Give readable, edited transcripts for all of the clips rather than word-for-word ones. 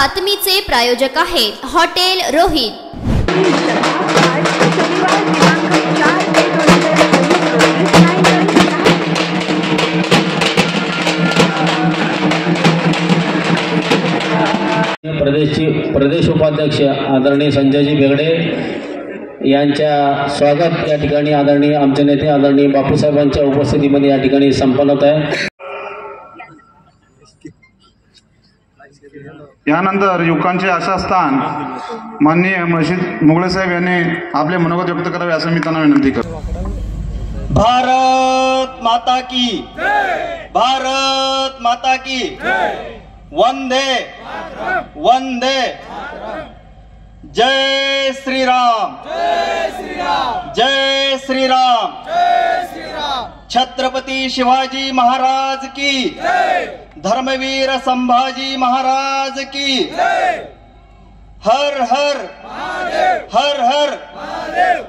बातमीचे प्रायोजक आहेत हॉटेल रोहित। प्रदेश उपाध्यक्ष आदरणीय संजयजी बेगडे यांच्या स्वागत या ठिकाणी आदरणीय आमचे नेते आदरणीय बापूसाहेबांच्या उपस्थितीमध्ये या ठिकाणी संपन्न होत आहे। यानंतर युवकांचे आशास्थान माननीय मशीद मुगळे साहेब यांनी आपले मनोगत व्यक्त करावे असं मी त्यांना विनंती करतो। भारत माता की जय, भारत माता की जय, वंदे वंदे, जय श्री राम, जय श्री राम, जय श्री राम, जय श्री राम। छत्रपति शिवाजी महाराज की जय, धर्मवीर संभाजी महाराज की जय, हर हर महादेव, हर हर महादेव।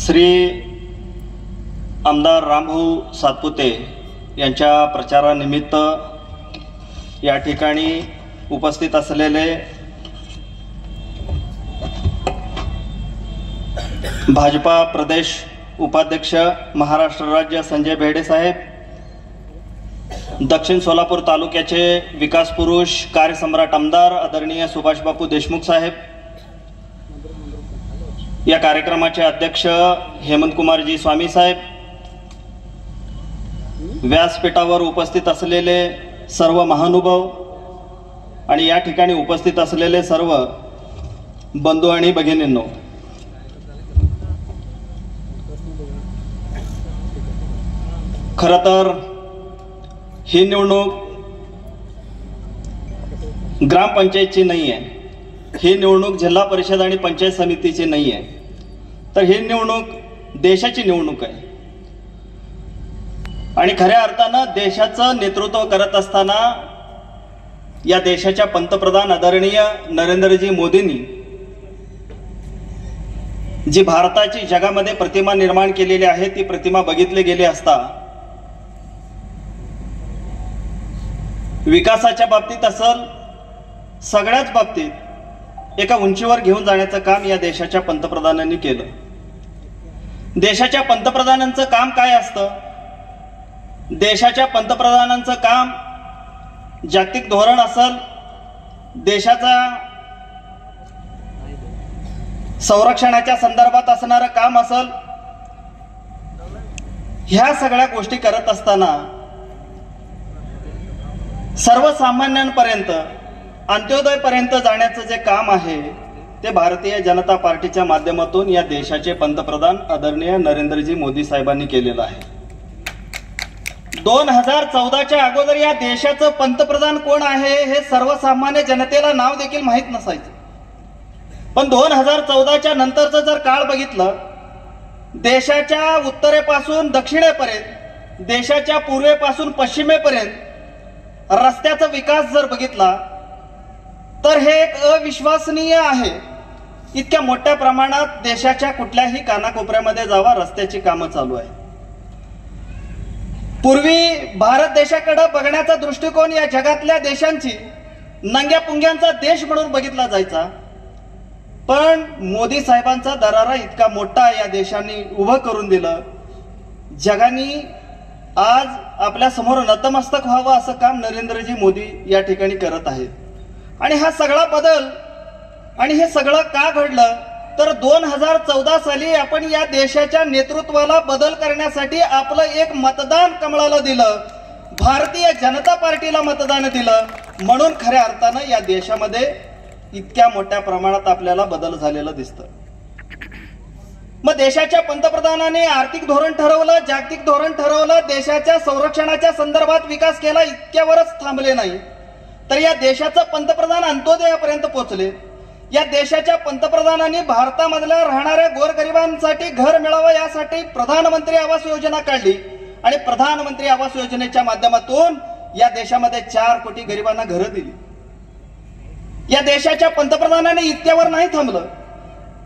श्री आमदार रामभाऊ सातपुते यांच्या प्रचारानिमित्त या ठिकाणी उपस्थित असलेले भाजपा प्रदेश उपाध्यक्ष महाराष्ट्र राज्य संजय बेगडे साहेब, दक्षिण सोलापूर तालुक्याचे विकास पुरुष कार्यसम्राट आमदार आदरणीय सुभाष बापू देशमुख साहेब, या कार्यक्रमाचे अध्यक्ष हेमंत कुमारजी स्वामी साहेब, व्यासपीठावर उपस्थित असलेले सर्व महानुभाव आणि या ठिकाणी उपस्थित असलेले सर्व बंधू आणि भगिनींनो, खरं तर ही निवडणूक ग्रामपंचायतची नाही आहे, ही निवडणूक जिल्हा परिषद आणि पंचायत समितीची नाही आहे, तर ही निवडणूक देशाची निवडणूक आहे। आणि खऱ्या अर्थानं देशाचं नेतृत्व करत असताना या देशाच्या पंतप्रधान आदरणीय नरेंद्रजी मोदींनी जी भारताची जगामध्ये प्रतिमा निर्माण केलेली आहे ती प्रतिमा बघितली गेली असता विकासाच्या बाबतीत असेल सगळ्याच बाबतीत एका उंचीवर घेऊन जाण्याचं काम या देशाच्या पंतप्रधानांनी केलं। देशाच्या पंतप्रधानांचं काम काय असतं? देशाच्या पंतप्रधानांचं काम जागतिक धोरण असेल, देशाचा संरक्षणाच्या संदर्भात असणारं काम असेल, ह्या सगळ्या गोष्टी करत असताना सर्वसामान्यांपर्यंत अंत्योदयपर्यंत जाण्याचं जे काम आहे ते भारतीय जनता पार्टीच्या माध्यमातून या देशाचे पंतप्रधान आदरणीय नरेंद्रजी मोदी साहेबांनी केलेलं आहे। 2014च्या अगोदर या देशाचं पंतप्रधान कोण आहे हे सर्वसामान्य जनतेला नाव देखील माहित नसायचं, पण 2014च्या नंतरचं जर काळ बघितलं, देशाच्या उत्तरेपासून दक्षिणेपर्यंत, देशाच्या पूर्वेपासून पश्चिमेपर्यंत रस्त्याचा विकास जर बघितला तर हे एक अविश्वसनीय आहे। इतक्या मोठ्या प्रमाणात देशाच्या कुठल्याही कानाकोपऱ्यामध्ये जावा रस्त्याची कामं चालू आहे। पूर्वी भारत देशाकडे बघण्याचा दृष्टिकोन या जगातल्या देशांची नंग्या पुंग्यांचा देश म्हणून बघितला जायचा, पण मोदी साहेबांचा दरारा इतका मोठा या देशांनी उभं करून दिलं, जगाने आज आपल्या समोर नतमस्तक व्हावं असं काम नरेंद्रजी मोदी या ठिकाणी करत आहेत। आणि हा सगळा बदल आणि हे सगळं का घडलं तर 2014 साली आपण या देशाच्या नेतृत्वाला बदल करण्यासाठी आपलं एक मतदान कमळाला दिलं, भारतीय जनता पार्टीला मतदान दिलं, म्हणून खऱ्या अर्थानं या देशामध्ये इतक्या मोठ्या प्रमाणात आपल्याला बदल झालेला दिसतं। मग देशाच्या पंतप्रधानांनी आर्थिक धोरण ठरवलं, जागतिक धोरण ठरवलं, देशाच्या संरक्षणाच्या संदर्भात विकास केला, इतक्यावरच थांबले नाही तर या देशाचं पंतप्रधान अंत्योदयापर्यंत पोहोचले। या देशाच्या पंतप्रधानांनी भारतामधल्या राहणाऱ्या गोरगरिबांसाठी घर मिळावं यासाठी प्रधानमंत्री आवास योजना काढली आणि प्रधानमंत्री आवास योजनेच्या माध्यमातून या देशामध्ये 4 कोटी गरिबांना घरं दिली। या देशाच्या पंतप्रधानांनी इतक्यावर नाही थांबलं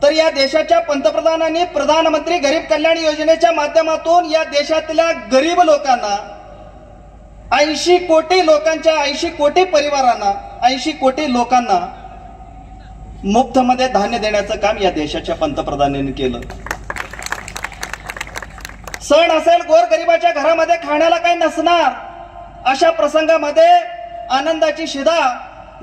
तर या देशाच्या पंतप्रधानांनी प्रधानमंत्री गरीब कल्याण योजनेच्या माध्यमातून या देशातल्या गरीब लोकांना 80 कोटी लोकांच्या 80 कोटी परिवारांना 80 कोटी लोकांना मुफ्तमध्ये धान्य देण्याचं काम या देशाच्या पंतप्रधानांनी केलं. सण असेल, गोरगरिबाच्या घरामध्ये खाण्याला काही नसणार, अशा प्रसंगामध्ये आनंदाची शिदा,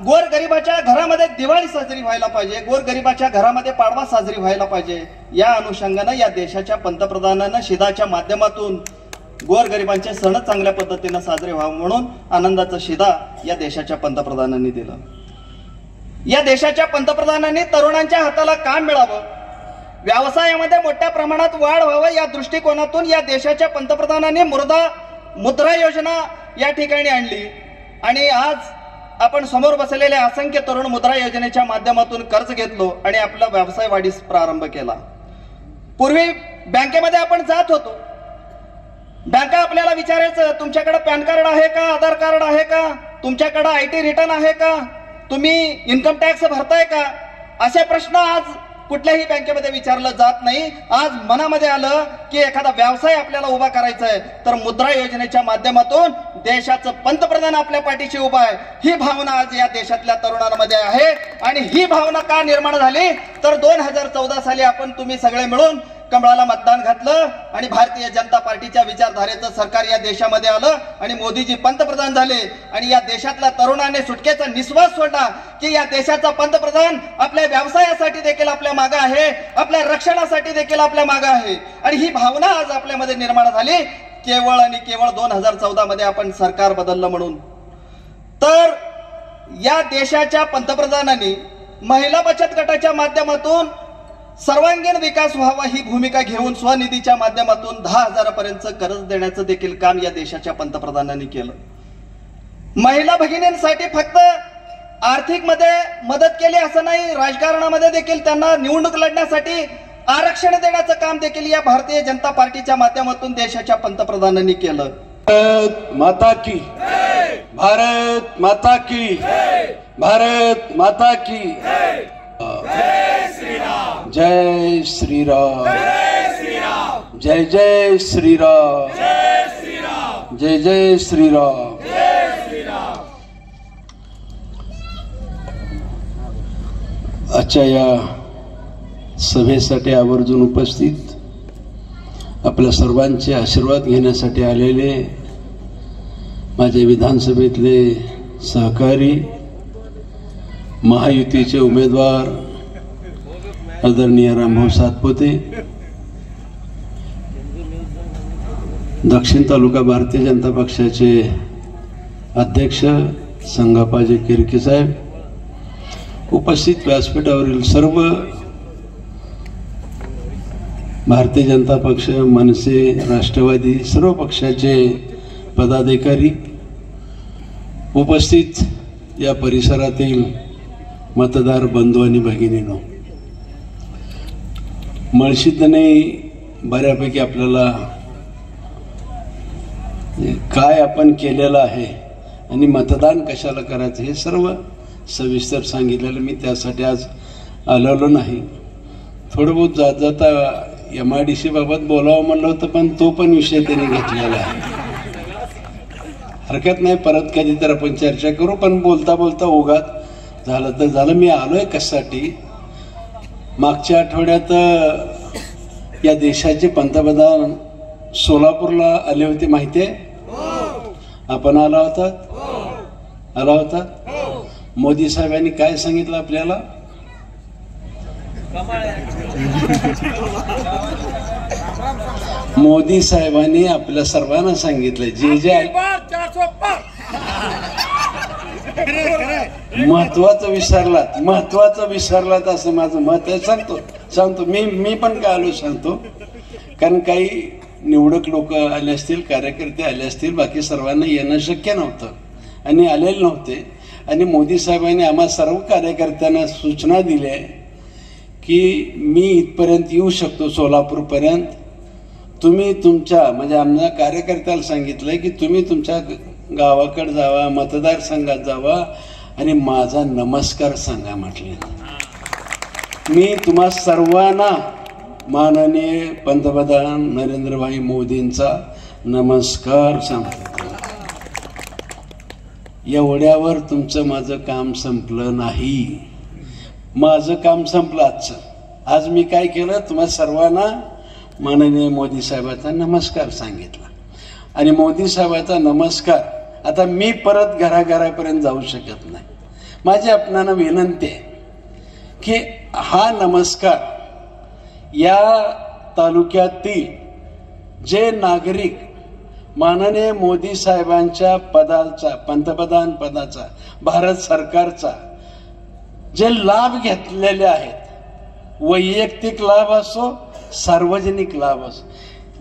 गोरगरिबाच्या घरामध्ये दिवाळी साजरी व्हायला पाहिजे, गोरगरिबाच्या घरामध्ये पाडवा साजरी व्हायला पाहिजे. या अनुषंगानं या देशाच्या पंतप्रधानांना शिदाच्या माध्यमातून गोरगरिबांचे सण चांगल्या पद्धतीनं साजरे व्हावं म्हणून आनंदाचा शिदा या देशाच्या पंतप्रधानांनी दिला. या देशाच्या पंतप्रधानांनी तरुणांच्या हाताला काम मिळावं, व्यवसायामध्ये मोठ्या प्रमाणात वाढ व्हावं या दृष्टिकोनातून या देशाच्या पंतप्रधानांनी मुद्रा योजना या ठिकाणी आणली. आणि आज आपण समोर बसलेले असंख्य तरुण मुद्रा योजनेच्या माध्यमातून कर्ज घेतलो आणि आपला व्यवसाय वाढीस प्रारंभ केला. पूर्वी बँकेमध्ये आपण जात होतो, बँका आपल्याला विचारायचं तुमच्याकडे पॅन कार्ड आहे का, आधार कार्ड आहे का, तुमच्याकडे IT रिटर्न आहे का, तुम्ही इन्कम टॅक्स भरताय का, असे प्रश्न आज कुठल्याही बँकेमध्ये विचारलं जात नाही. आज मनामध्ये आलं की एखादा व्यवसाय आपल्याला उभा करायचा आहे तर मुद्रा योजनेच्या माध्यमातून देशाचं पंतप्रधान आपल्या पाठीशी उभा आहे, ही भावना आज या देशातल्या तरुणांमध्ये आहे. आणि ही भावना का निर्माण झाली तर 2014 साली तुम्ही सगळे मिळून कमळाला मतदान घातलं आणि भारतीय जनता पार्टीच्या विचारधारेचं सरकार या देशामध्ये आलं आणि मोदीजी पंतप्रधान झाले. आणि या देशातल्या तरुणाने सुटकेचा निश्वास सोडला की या देशाचा पंतप्रधान आपल्या व्यवसायासाठी देखील आपल्या मागे आहे, आपल्या रक्षणासाठी देखील आपल्या मागे आहे. आणि ही भावना आज आपल्यामध्ये निर्माण झाली केवळ आणि केवळ 2014 मध्ये आपण सरकार बदललं म्हणून. तर या देशाच्या पंतप्रधानांनी महिला बचत गटाच्या माध्यमातून सर्वांगीण विकास व्हावा ही भूमिका घेऊन स्वनिधीच्या माध्यमातून 10,000 पर्यंत कर्ज देण्याचं देखील काम या देशाच्या पंतप्रधानांनी केलं. महिला भगिनींसाठी फक्त आर्थिक मध्ये मदत केली असं नाही, राजकारणामध्ये देखील त्यांना निवडणूक लढण्यासाठी आरक्षण देण्याचं काम देखील या भारतीय जनता पार्टीच्या माध्यमातून देशाच्या पंतप्रधानांनी केलं. भारत माता की, भारत माता की, भारत माता की, जय श्रीराम, जय श्रीराम, जय जय श्रीराम, जय जय श्रीराम. आजच्या या सभेसाठी आवर्जून उपस्थित आपल्या सर्वांचे आशीर्वाद घेण्यासाठी आलेले माझे विधानसभेतले सहकारी, महायुतीचे उमेदवार आदरणीय रामभाऊ सातपुते, दक्षिण तालुका भारतीय जनता पक्षाचे अध्यक्ष संगापाजी किरके साहेब, उपस्थित व्यासपीठावरील सर्व भारतीय जनता पक्ष, मनसे, राष्ट्रवादी सर्व पक्षाचे पदाधिकारी, उपस्थित या परिसरातील मतदार बंधू आणि भगिनींनो, मळशीतने बऱ्यापैकी आपल्याला काय आपण केलेलं आहे आणि मतदान कशाला करायचं हे सर्व सविस्तर सांगितलेलं. मी त्यासाठी आज आलेलो नाही. थोडं बहुत जात जाता MIDC बाबत बोलावं म्हणलं होतं, पण तो पण विषय त्यांनी घेतलेला आहे. हरकत नाही, परत कधी तर आपण चर्चा करू. पण बोलता बोलता ओघात झालं तर झालं. मी आलोय कशासाठी, मागच्या आठवड्यात या देशाचे पंतप्रधान सोलापूरला आले होते, माहितीये? आपण आला होता. मोदी साहेबांनी काय सांगितलं आपल्याला? मोदी साहेबांनी आपल्या सर्वांना सांगितलं, जे जे महत्वाचं विसरलात असं माझं मत आहे. सांगतो मी पण काय आलो सांगतो. कारण काही निवडक लोक आले असतील, कार्यकर्ते आले असतील, बाकी सर्वांना येणं शक्य नव्हतं आणि आलेले नव्हते. आणि मोदी साहेबांनी आम्हा सर्व कार्यकर्त्यांना सूचना दिल्या की मी इथपर्यंत येऊ शकतो, सोलापूरपर्यंत. तुम्ही तुमच्या म्हणजे आमच्या कार्यकर्त्याला सांगितलंय की तुम्ही तुमच्या गावाकडे जावा, मतदारसंघात जावा आणि माझा नमस्कार सांगा म्हटले. मी तुम्हा सर्वांना माननीय पंतप्रधान नरेंद्रभाई मोदींचा नमस्कार सांगतो. एवढ्यावर तुमचं माझं काम संपलं नाही. माझं काम संपलं आजचं. आज मी काय केलं, तुम्हा सर्वांना माननीय मोदी साहेबांचा नमस्कार सांगितला. आणि मोदी साहेबांचा नमस्कार आता मी परत घराघरापर्यंत जाऊ शकत नाही. माझी आपणाला विनंती आहे की हा नमस्कार या तालुक्यातील जे नागरिक माननीय मोदी साहेबांच्या पदाचा, पंतप्रधान पदाचा, भारत सरकारचा जे लाभ घेतलेले आहेत, वैयक्तिक लाभ असो, सार्वजनिक लाभ असो,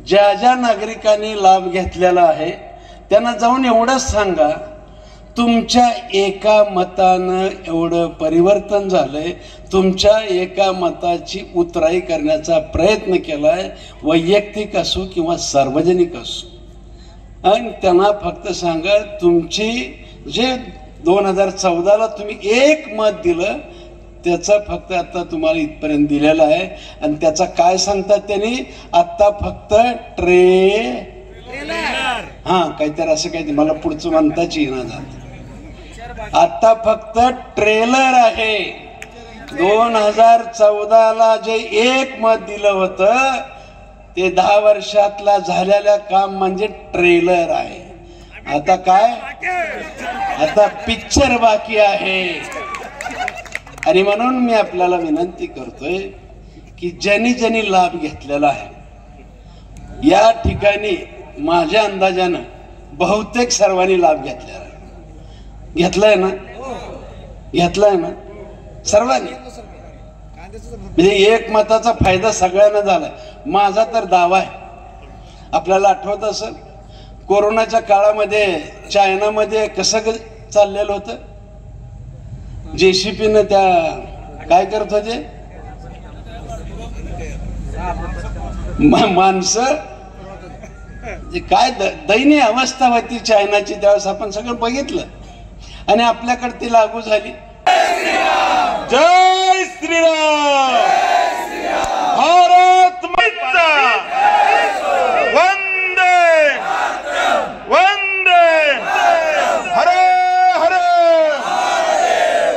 ज्या ज्या नागरिकांनी लाभ घेतलेला आहे त्यांना जाऊन एवढंच सांगा, तुमच्या एका मतानं एवढं परिवर्तन झालंय, तुमच्या एका मताची उतराई करण्याचा प्रयत्न केलाय, वैयक्तिक असो किंवा सार्वजनिक असो. आणि त्यांना फक्त सांगा, तुमची जे 2014ला तुम्ही एक मत दिलं त्याचा फक्त आता तुम्हाला इथपर्यंत दिलेला आहे. आणि त्याचा काय सांगतात त्यांनी, आता फक्त काहीतरी असं काही मला पुढचं म्हणताच येईना जात. आता फक्त ट्रेलर आहे. 2014ला जे एक मत दिलं होतं ते 10 वर्षातला झालेलं काम म्हणजे ट्रेलर आहे. आता काय, आता पिक्चर बाकी आहे. आणि म्हणून मी आपल्याला विनंती करतोय की ज्यांनी ज्यांनी लाभ घेतलेला आहे या ठिकाणी माझ्या अंदाजानं बहुतेक सर्वांनी लाभ घेतलेला आहे. घेतलाय ना सर्वांनी. म्हणजे एक मताचा फायदा सगळ्यांना झालाय. माझा तर दावा आहे, आपल्याला आठवत असेल कोरोनाच्या काळामध्ये चायनामध्ये कसं चाललेलं होतं, JCPनं त्या काय करत होते, माणसं काय दयनीय अवस्था होती चायनाची, त्यावेळेस आपण सगळं बघितलं आणि आपल्याकडे ती लागू झाली. जय श्रीराम, भारत माता, वंदे वंदे, हरे हरे,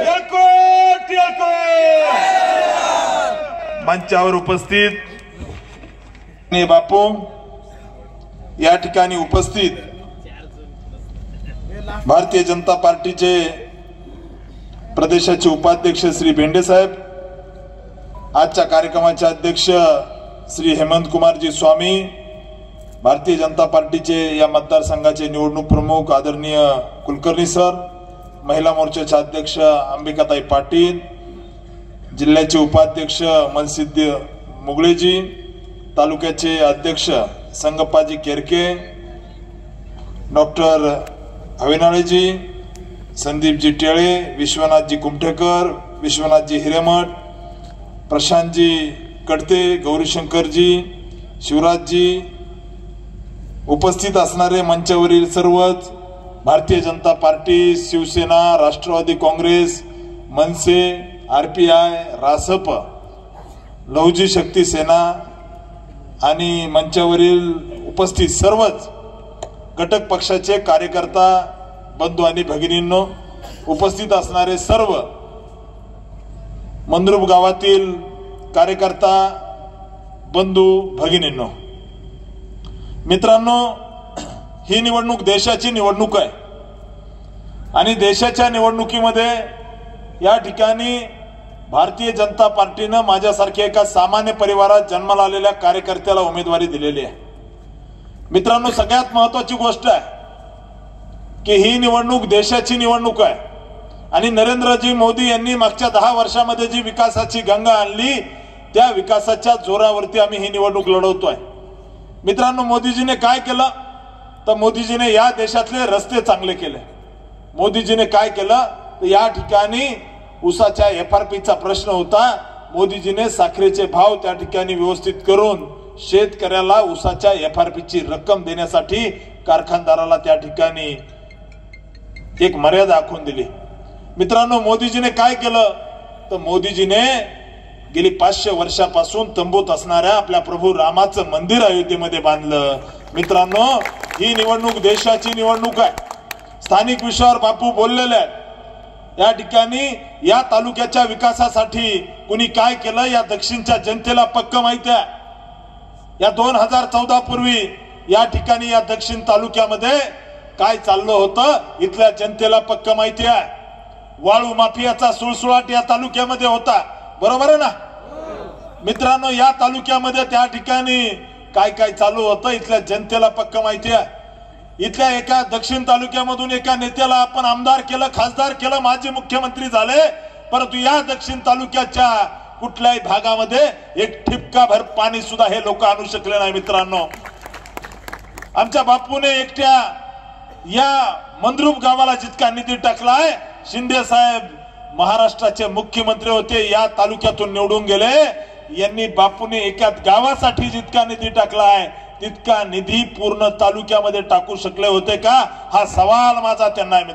यकोट यकोट. मंचावर उपस्थित बापू, या ठिकाणी उपस्थित भारतीय जनता पार्टीचे प्रदेशाचे उपाध्यक्ष श्री भेंडे साहेब, आजच्या कार्यक्रमाचे अध्यक्ष श्री हेमंत कुमारजी स्वामी, भारतीय जनता पार्टीचे या मतदारसंघाचे निवडणूक प्रमुख आदरणीय कुलकर्णी सर, महिला मोर्चाचे अध्यक्ष अंबिकाताई पाटील, जिल्ह्याचे उपाध्यक्ष मनसिद्धी मुगळेजी, तालुक्याचे अध्यक्ष संगप्पाजी केरके, डॉक्टर अविनाळेजी, संदीपजी टेळे, विश्वनाथजी कुमठेकर, विश्वनाथजी हिरेमठ, प्रशांतजी कडते, गौरीशंकरजी, शिवराजजी, उपस्थित असणारे मंचावरील सर्वच भारतीय जनता पार्टी, शिवसेना, राष्ट्रवादी काँग्रेस, मनसे, RPI, रासप, लहुजी शक्ती सेना आणि मंचावरील उपस्थित सर्वच घटक पक्षाचे कार्यकर्ता बंधू आणि भगिनींनो, उपस्थित असणारे सर्व मंद्रुप गावातील कार्यकर्ता बंधू भगिनींनो, मित्रांनो, ही निवडणूक देशाची निवडणूक आहे आणि देशाच्या निवडणुकीमध्ये या ठिकाणी भारतीय जनता पार्टीनं माझ्यासारख्या एका सामान्य परिवारात जन्माला आलेल्या कार्यकर्त्याला उमेदवारी दिलेली आहे. मित्रांनो, सगळ्यात महत्वाची गोष्ट आहे की ही निवडणूक देशाची निवडणूक आहे आणि नरेंद्रजी मोदी यांनी मागच्या 10 वर्षामध्ये जी विकासाची गंगा आणली त्या विकासाच्या जोरावरती आम्ही ही निवडणूक लढवतोय. मित्रांनो, मोदीजीने काय केलं तर मोदीजीने या देशातले रस्ते चांगले केले. मोदीजीने काय केलं तर या ठिकाणी ऊसाच्या FRPचा प्रश्न होता, मोदीजीने साखरेचे भाव त्या ठिकाणी व्यवस्थित करून शेतकऱ्याला ऊसाच्या FRPची रक्कम देण्यासाठी कारखानदाराला त्या ठिकाणी एक मर्यादा आखून दिली. मित्रांनो, मोदीजीने काय केलं तर मोदीजीने गेली 500 वर्षापासून तंबूत असणाऱ्या आपल्या प्रभू रामाचं मंदिर अयोध्येमध्ये बांधलं. मित्रांनो, ही निवडणूक देशाची निवडणूक आहे स्थानिक विषयावर बापू बोललेले आहेत। या ठिकाणी या तालुक्याच्या विकासासाठी कुणी काय केलं या दक्षिणच्या जनतेला पक्क माहिती आहे। या 2014 पूर्वी या ठिकाणी या दक्षिण तालुक्यामध्ये काय चाललं होतं इथल्या जनतेला पक्क माहिती आहे। वाळू माफियाचा सुळसुळाट या तालुक्यामध्ये होता, बरोबर आहे ना मित्रांनो? या तालुक्यामध्ये त्या ठिकाणी काय काय चालू होतं इथल्या जनतेला पक्क माहिती आहे। इथल्या एका दक्षिण तालुक्यामधून एका नेत्याला आपण आमदार केलं, खासदार केलं, माजी मुख्यमंत्री झाले, परंतु या दक्षिण तालुक्याच्या कुठल्याही भागामध्ये एक ठिपका भर पाणी सुद्धा हे लोक आणू शकले नाही। मित्रांनो, आमच्या बापूने एकट्या या मंद्रुप गावाला जितका निधी टाकलाय, शिंदे साहेब महाराष्ट्राचे मुख्यमंत्री होते, या तालुक्यातून निवडून गेले, यांनी बापूने एका गावासाठी जितका निधी टाकलाय तितका निधी पूर्ण तालुक्यामध्ये टाकू शकले होते का, हा सवाल माझा त्यांना आहे।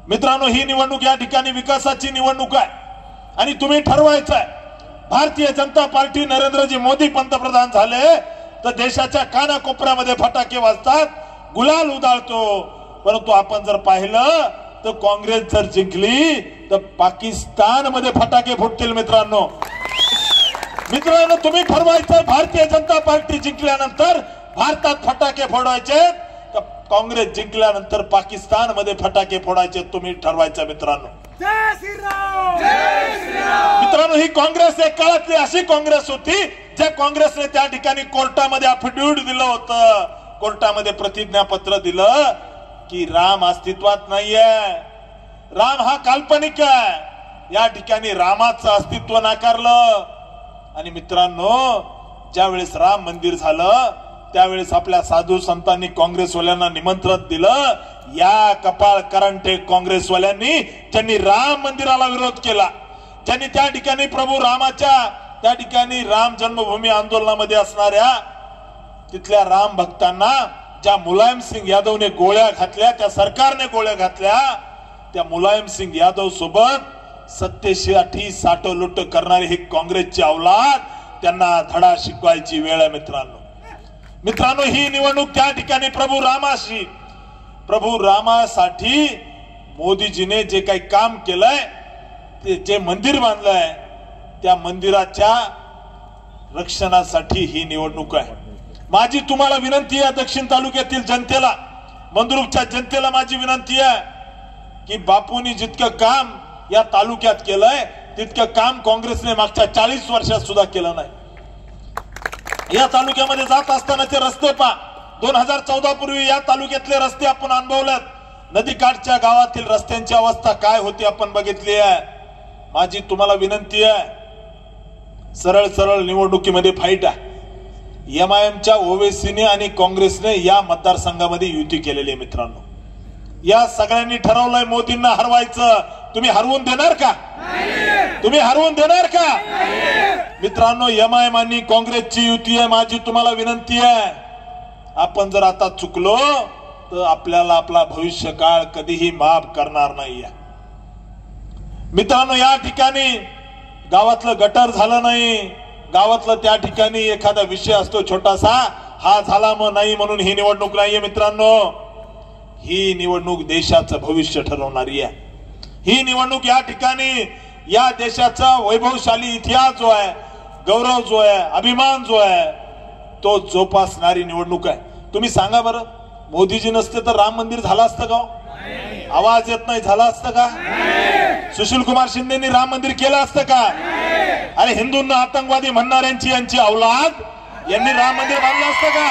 मित्रांनो, ही निवडणूक या ठिकाणी विकासाची निवडणूक आहे आणि तुम्ही ठरवायचं आहे। भारतीय जनता पार्टी नरेंद्रजी मोदी पंतप्रधान झाले तर देशाच्या कानाकोपऱ्यामध्ये फटाके वाजतात, गुलाल उधळतो, परंतु आपण जर पाहिलं तर काँग्रेस जर जिंकली तर पाकिस्तान मध्ये फटाके फुटतील। मित्रांनो तुम्ही ठरवायचं, भारतीय जनता पार्टी जिंकल्यानंतर भारतात फटाके फोडायचे तर काँग्रेस जिंकल्यानंतर पाकिस्तान मध्ये फटाके फोडायचे, तुम्ही ठरवायचं। मित्रांनो ही काँग्रेस एक काळातली अशी काँग्रेस होती ज्या काँग्रेसने त्या ठिकाणी कोर्टामध्ये अफिडेव्हिट दिलं होतं, कोर्टामध्ये प्रतिज्ञापत्र दिलं की राम अस्तित्वात नाहीये, राम हा काल्पनिक आहे। या ठिकाणी रामाचं अस्तित्व नाकारलं आणि मित्रांनो ज्यावेळेस राम मंदिर झालं त्यावेळेस आपल्या साधू संतांनी काँग्रेसवाल्यांना निमंत्रण दिलं। या कपाळ करंटे काँग्रेसवाल्यांनी ज्यांनी राम मंदिराला विरोध केला, ज्यांनी त्या ठिकाणी प्रभू रामाच्या त्या ठिकाणी राम जन्मभूमी आंदोलनामध्ये असणाऱ्या तिथल्या राम भक्तांना ज्या मुलायम सिंग यादवने गोळ्या घातल्या, त्या सरकारने गोळ्या घातल्या, त्या मुलायम सिंग यादव सोबत सत्तेसाठी साठोलुट करणारे हे काँग्रेसचे अवलाद, त्यांना धडा शिकवायची वेळ आहे। मित्रांनो ही निवडणूक त्या ठिकाणी प्रभू रामासाठी मोदीजीने जे काही काम केलंय, ते जे मंदिर बांधलंय त्या मंदिराच्या रक्षणासाठी ही निवडणूक आहे। माझी तुम्हाला विनंती आहे, दक्षिण तालुक्यातील जनतेला, मंद्रुपच्या जनतेला माझी विनंती आहे की बापूंनी जितकं काम या तालुक्यात केलंय तितकं काम काँग्रेसने मागच्या 40 वर्षात सुद्धा केलं नाही। या तालुक्यामध्ये जात असतानाचे रस्ते पहा, 2014 पूर्वी या तालुक्यातले रस्ते आपण अनुभवलेत, नदीकाठच्या गावातील रस्त्यांची अवस्था काय होती आपण बघितली आहे। माझी तुम्हाला विनंती आहे, सरळ सरळ निवडणुकीमध्ये फाईट आहे। एमआयएमच्या ओवेसीने आणि काँग्रेसने या मतदारसंघामध्ये युती केलेली आहे। मित्रांनो या सगळ्यांनी ठरवलंय मोदींना हरवायचं, तुम्ही हरवून देणार का? तुम्ही हरवून देणार का? मित्रांनो एमआयएम आणि काँग्रेसची युती आहे, माझी तुम्हाला विनंती आहे, आपण जर आता चुकलो तर आपल्याला आपला भविष्यकाळ कधीही माफ करणार नाही। मित्रांनो या ठिकाणी गावातलं गटर झालं नाही, गावातलं त्या ठिकाणी एखादा विषय असतो छोटासा, हा झाला मग नाही म्हणून ही निवडणूक नाहीये। मित्रांनो ही निवडणूक देशाचं भविष्य ठरवणारी आहे। ही निवडणूक या ठिकाणी या देशाचा वैभवशाली इतिहास जो आहे, गौरव जो आहे, अभिमान जो आहे, तो जोपासणारी निवडणूक आहे। तुम्ही सांगा बरं, मोदीजी नसते तर राम मंदिर झालं असतं का? आवाज येत नाही, झालं असतं का? सुशील कुमार शिंदेनी राम मंदिर केलं असतं का? अरे हिंदूंना आतंकवादी म्हणणाऱ्यांची यांची अवलाद यांनी राम मंदिर बांधलं असतं का?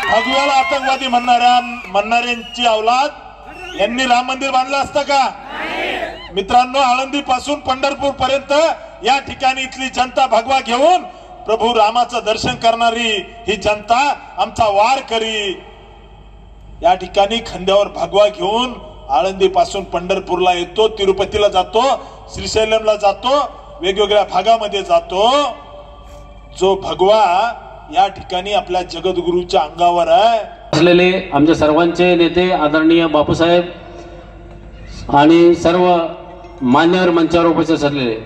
भगव्याला आतंकवादी म्हणणाऱ्यांची अवलाद यांनी राम मंदिर बांधलं असतं का? मित्रांनो आळंदी पासून पंढरपूर पर्यंत या ठिकाणी इथली जनता भगवा घेऊन प्रभू रामाचं दर्शन करणारी ही जनता, आमचा वारकरी या ठिकाणी खांद्यावर भगवा घेऊन आळंदी पासून पंढरपूरला येतो, तिरुपतीला जातो, श्रीशैलमला जातो, वेगवेगळ्या भागामध्ये जातो। जो भगवा या ठिकाणी आपल्या जगद्गुरूच्या अंगावर आहे। असलेले आमच्या सर्वांचे नेते आदरणीय बापूसाहेब आणि सर्व मान्यवर मंचावर उपस्थित असलेले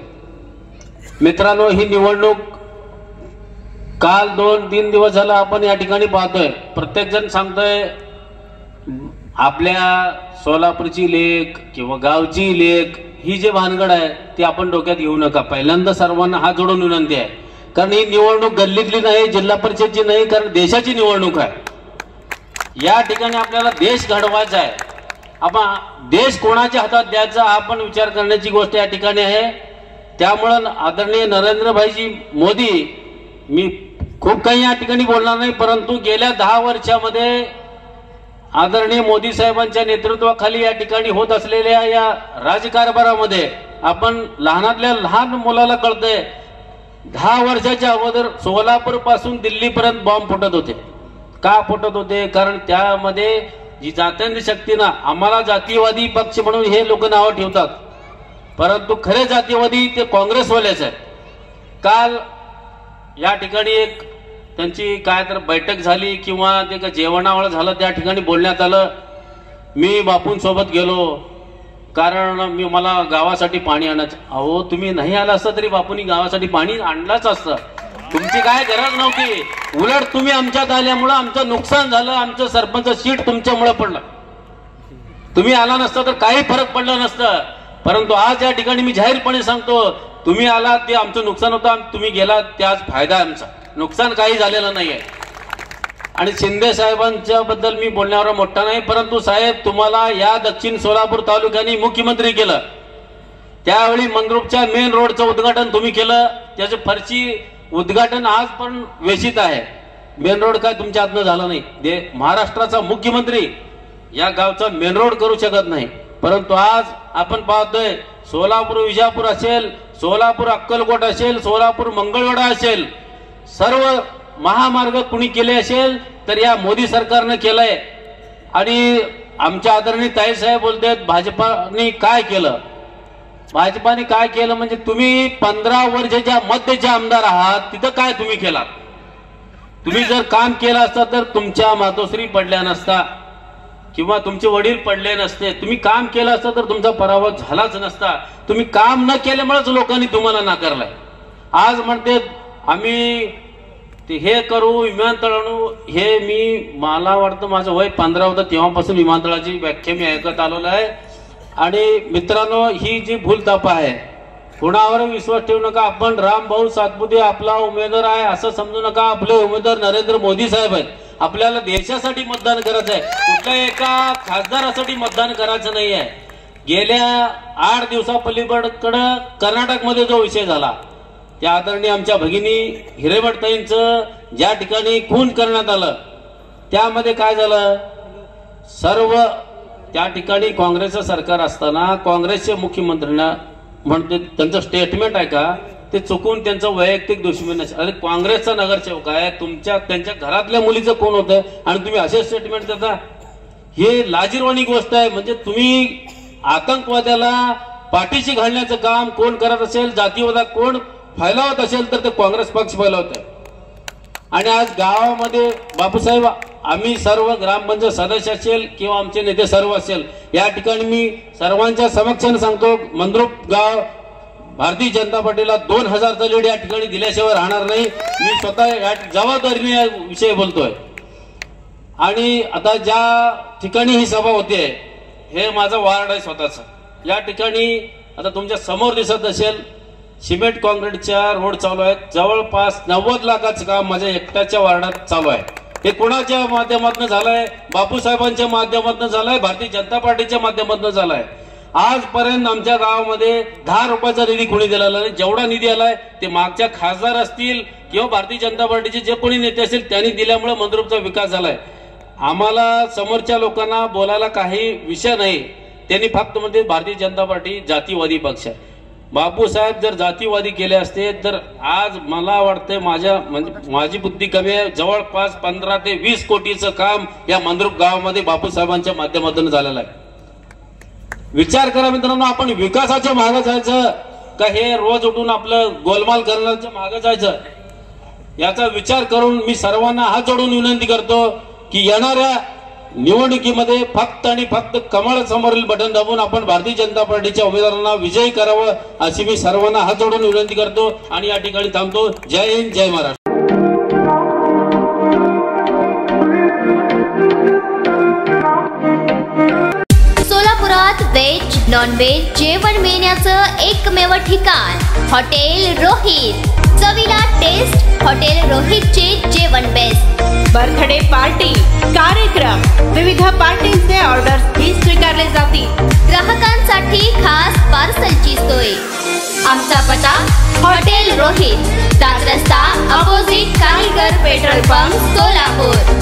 मित्रांनो, ही निवडणूक काल 2-3 दिवस झाला आपण या ठिकाणी पाहतोय, प्रत्येक जण सांगतोय आपल्या सोलापूरची लेख किंवा गावची लेख ही जे भानगड आहे ती आपण डोक्यात घेऊ नका. पहिल्यांदा सर्वांना हात जोडून विनंती आहे, कारण ही निवडणूक गल्लीतली नाही, जिल्हा परिषदची नाही, कारण देशाची निवडणूक आहे. या ठिकाणी आपल्याला देश घडवायचा आहे. आपण देश कोणाच्या हातात द्यायचा हा पण विचार करण्याची गोष्ट या ठिकाणी आहे. त्यामुळं आदरणीय नरेंद्रभाईजी मोदी, मी खूप काही या ठिकाणी बोलणार नाही, परंतु गेल्या 10 वर्षामध्ये आदरणीय मोदी साहेबांच्या नेतृत्वाखाली या ठिकाणी होत असलेल्या या राजकारभारामध्ये आपण लहानातल्या लहान मुलाला कळतंय, 10 वर्षाच्या अगोदर सोलापूर पासून दिल्लीपर्यंत बॉम्ब फुटत होते. का फुटत होते? कारण त्यामध्ये जी जातीय शक्तीनं आम्हाला जातीयवादी पक्ष म्हणून हे लोक नावं ठेवतात, परंतु खरे जातीयवादी ते काँग्रेसवालेच आहेत. काल या ठिकाणी एक त्यांची काय तर बैठक झाली किंवा ते का जेवणावळ झालं, त्या ठिकाणी बोलण्यात आलं, मी बापूंसोबत गेलो कारण मला गावासाठी पाणी आणायचं. अहो, तुम्ही नाही आला असता तरी बापूंनी गावासाठी पाणी आणलंच असतं, तुमची काय गरज नव्हती. उलट तुम्ही आमच्यात आल्यामुळं आमचं नुकसान झालं, आमचं सरपंच सीट तुमच्यामुळे पडलं. तुम्ही आला नसता तर काही फरक पडला नसतं. परंतु आज या ठिकाणी मी जाहीरपणे सांगतो, तुम्ही आलात ते आमचं नुकसान होतं, तुम्ही गेलात त्याच फायदा आमचा, नुकसान काही झालेलं नाहीये. आणि शिंदे साहेबांच्या बद्दल मी बोलण्यावर मोठा नाही, परंतु साहेब तुम्हाला या दक्षिण सोलापूर तालुक्याने मुख्यमंत्री केलं, त्यावेळी मंद्रुपच्या मेन रोडचं उद्घाटन तुम्ही केलं, त्याचे फरशी उद्घाटन आज पण वेशीत आहे. मेन रोड काय तुमच्या हातनं झाला नाही. महाराष्ट्राचा मुख्यमंत्री या गावचा मेन रोड करू शकत नाही, परंतु आज आपण पाहतोय सोलापूर विजापूर असेल, सोलापूर अक्कलकोट असेल, सोलापूर मंगळवेढा असेल, सर्व महामार्ग कुणी केले असेल तर या मोदी सरकारनं केलंय. आणि आमच्या आदरणीय ताईसाहेब बोलतात भाजपाने काय केलं. भाजपाने काय केलं म्हणजे तुम्ही 15 वर्षाच्या मध्यचे आमदार आहात, तिथं काय तुम्ही केलात. तुम्ही जर काम केलं असतं तर तुमच्या मातोश्री पडल्या नसता किंवा तुमचे वडील पडले नसते. तुम्ही काम केलं असतं तर तुमचा पराभव झालाच नसता. तुम्ही काम न केल्यामुळेच लोकांनी तुम्हाला नाकारलाय. आज म्हणते आम्ही हे करू विमानतळ आणू, हे मला वाटतं माझं वय 15 होतं तेव्हापासून विमानतळाची व्याख्या मी ऐकत आलेलो आहे. आणि मित्रांनो, ही जी भूलथापा आहे, कुणावर विश्वास ठेवू नका. आपण रामभाऊ सातपुते आपला उमेदवार आहे असं समजू नका. आपले उमेदवार नरेंद्र मोदी साहेब आहेत. आपल्याला देशासाठी मतदान करायचं आहे, कुठल्या एका खासदारासाठी मतदान करायचं नाही आहे. गेल्या 8 दिवसापलीकडं कर्नाटकमध्ये जो विषय झाला, त्या आदरणीय आमच्या भगिनी हिरेमठताईंचं ज्या ठिकाणी खून करण्यात आलं, त्यामध्ये काय झालं, सर्व त्या ठिकाणी काँग्रेसचं सरकार असताना काँग्रेसचे मुख्यमंत्र्यांना म्हणते, त्यांचं स्टेटमेंट आहे का ते चुकून त्यांचं वैयक्तिक दुश्मन असेल. अरे काँग्रेसचा नगरसेवक आहे, त्यांच्या घरातल्या मुलीचं कोण होतं आणि तुम्ही असे स्टेटमेंट देता, हे लाजिरवाणी गोष्ट आहे. म्हणजे तुम्ही आतंकवाद्याला पाठीशी घालण्याचं काम कोण करत असेल, जातीवादा कोण फैलावत असेल तर ते काँग्रेस पक्ष फैलावत आहे. आणि आज गावामध्ये बापूसाहेब, आम्ही सर्व ग्रामपंचायत सदस्य असेल किंवा आमचे नेते सर्व असेल, या ठिकाणी मी सर्वांच्या समक्षाने सांगतो, मंद्रुप गाव भारतीय जनता पार्टीला 2000चा लीड या ठिकाणी दिल्याशिवाय राहणार नाही. मी स्वतः या जबाबदारीने या विषयी बोलतोय. आणि आता ज्या ठिकाणी ही सभा होते, हे माझा वार्ड आहे स्वतःचा. या ठिकाणी आता तुमच्या समोर दिसत असेल सिमेंट कॉन्क्रीटच्या रोड चालू आहेत. जवळपास 90 लाखाचं काम माझ्या एकट्याच्या वार्डात चालू आहे. हे कोणाच्या माध्यमातून झालंय? बापूसाहेबांच्या माध्यमातून झालंय, भारतीय जनता पार्टीच्या माध्यमातून झालंय. आजपर्यंत आमच्या गावामध्ये 10 रुपयाचा निधी कोणी दिलेला नाही. जेवढा निधी आलाय ते मागच्या खासदार असतील किंवा भारतीय जनता पार्टीचे जे कोणी नेते असतील त्यांनी दिल्यामुळे मंद्रुपचा विकास झालाय. आम्हाला समोरच्या लोकांना बोलायला काही विषय नाही. त्यांनी फक्त म्हणते भारतीय जनता पार्टी जातीवादी पक्ष आहे. बापूसाहेब जर जातीवादी केले असते तर आज मला वाटतंय माझी बुद्धी कमी आहे, जवळपास 15 ते 20 कोटीचं काम या मंद्रुप गावामध्ये बापूसाहेबांच्या माध्यमातून झालेलं आहे. विचार करा मित्रांनो, आपण विकासाच्या मागे जायचं का हे रोज उठून आपलं गोलमाल करण्याच्या मागे जायचं? याचा विचार करून मी सर्वांना हात जोडून विनंती करतो की येणाऱ्या निवडणुकीमध्ये फक्त आणि फक्त कमळ समोरील बटन दाबून आपण भारतीय जनता पार्टीच्या उमेदवारांना विजयी करावं अशी मी सर्वांना हात जोडून विनंती करतो आणि या ठिकाणी थांबतो. जय हिंद, जय महाराष्ट्र. नॉनव्हेज जेवण मिळण्याचं एकमेव ठिकाण हॉटेल रोहित. चवीला टेस्ट हॉटेल रोहितचे जेवण बेस्ट. बर्थडे पार्टी, कार्यक्रम, विविध पार्टींचे ऑर्डर्स ही स्वीकारले जातील. ग्राहकांसाठी खास पार्सलची सोय. आमचा पत्ता हॉटेल रोहित, दात रस्ता अपोजिट कारीगर पेट्रोल पंप, सोलापूर.